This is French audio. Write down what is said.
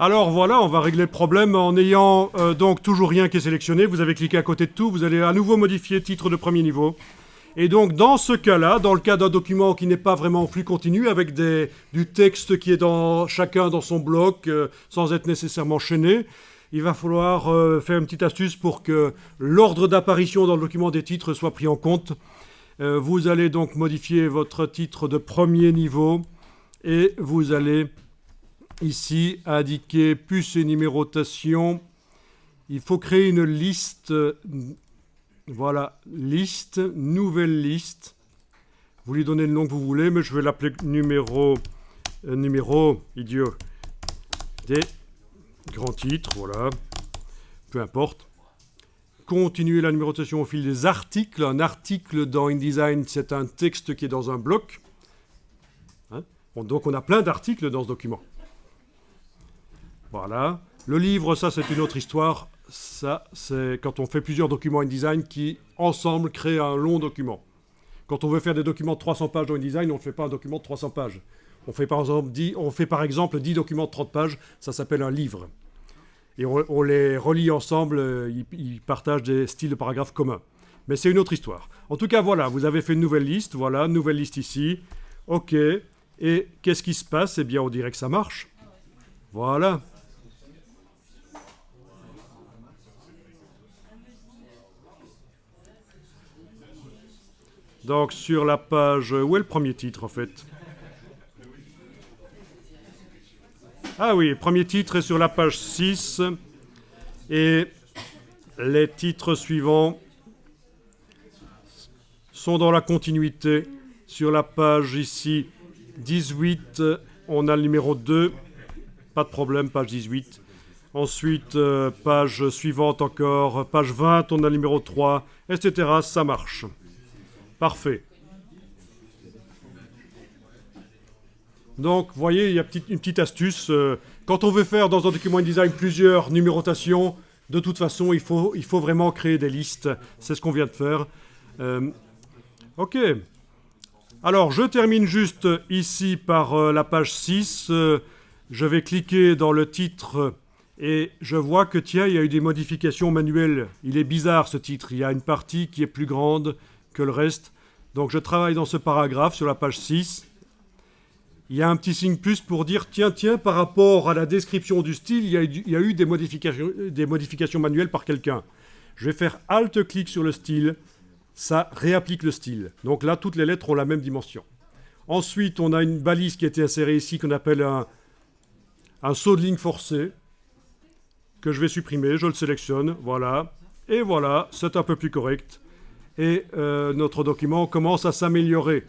Alors voilà, on va régler le problème en ayant donc toujours rien qui est sélectionné. Vous avez cliqué à côté de tout, vous allez à nouveau modifier titre de premier niveau. Et donc dans ce cas-là, dans le cas d'un document qui n'est pas vraiment en flux continu, avec du texte qui est chacun dans son bloc, sans être nécessairement chaîné, il va falloir faire une petite astuce pour que l'ordre d'apparition dans le document des titres soit pris en compte. Vous allez donc modifier votre titre de premier niveau et vous allez ici indiquer puce et numérotation. Il faut créer une liste. Voilà, liste, nouvelle liste. Vous lui donnez le nom que vous voulez, mais je vais l'appeler numéro, idiot, des grands titres, voilà, peu importe. Continuer la numérotation au fil des articles. Un article dans InDesign, c'est un texte qui est dans un bloc. Donc on a plein d'articles dans ce document. Voilà. Le livre, ça c'est une autre histoire. Ça, c'est quand on fait plusieurs documents InDesign qui, ensemble, créent un long document. Quand on veut faire des documents de 300 pages dans InDesign, on ne fait pas un document de 300 pages. On fait par exemple 10 documents de 30 pages, ça s'appelle un livre. Et on les relie ensemble, ils partagent des styles de paragraphes communs. Mais c'est une autre histoire. En tout cas, voilà, vous avez fait une nouvelle liste, voilà, nouvelle liste ici. OK. Et qu'est-ce qui se passe? Eh bien, on dirait que ça marche. Voilà. Donc, sur la page... Où est le premier titre, en fait? Ah oui, le premier titre est sur la page 6. Et les titres suivants sont dans la continuité. Sur la page ici 18, on a le numéro 2. Pas de problème, page 18. Ensuite, page suivante encore, page 20, on a le numéro 3, etc. Ça marche. Parfait. Donc, vous voyez, il y a une petite astuce. Quand on veut faire dans un document InDesign plusieurs numérotations, de toute façon, il faut vraiment créer des listes. C'est ce qu'on vient de faire. OK. Alors, je termine juste ici par la page 6. Je vais cliquer dans le titre et je vois que, tiens, il y a eu des modifications manuelles. Il est bizarre, ce titre. Il y a une partie qui est plus grande que le reste. Donc, je travaille dans ce paragraphe sur la page 6. Il y a un petit signe plus pour dire, tiens, par rapport à la description du style, il y a eu des modifications manuelles par quelqu'un. Je vais faire Alt-clic sur le style. Ça réapplique le style. Donc là, toutes les lettres ont la même dimension. Ensuite, on a une balise qui a été insérée ici qu'on appelle un saut de ligne forcé que je vais supprimer. Je le sélectionne. Voilà. Et voilà, c'est un peu plus correct. Et notre document commence à s'améliorer.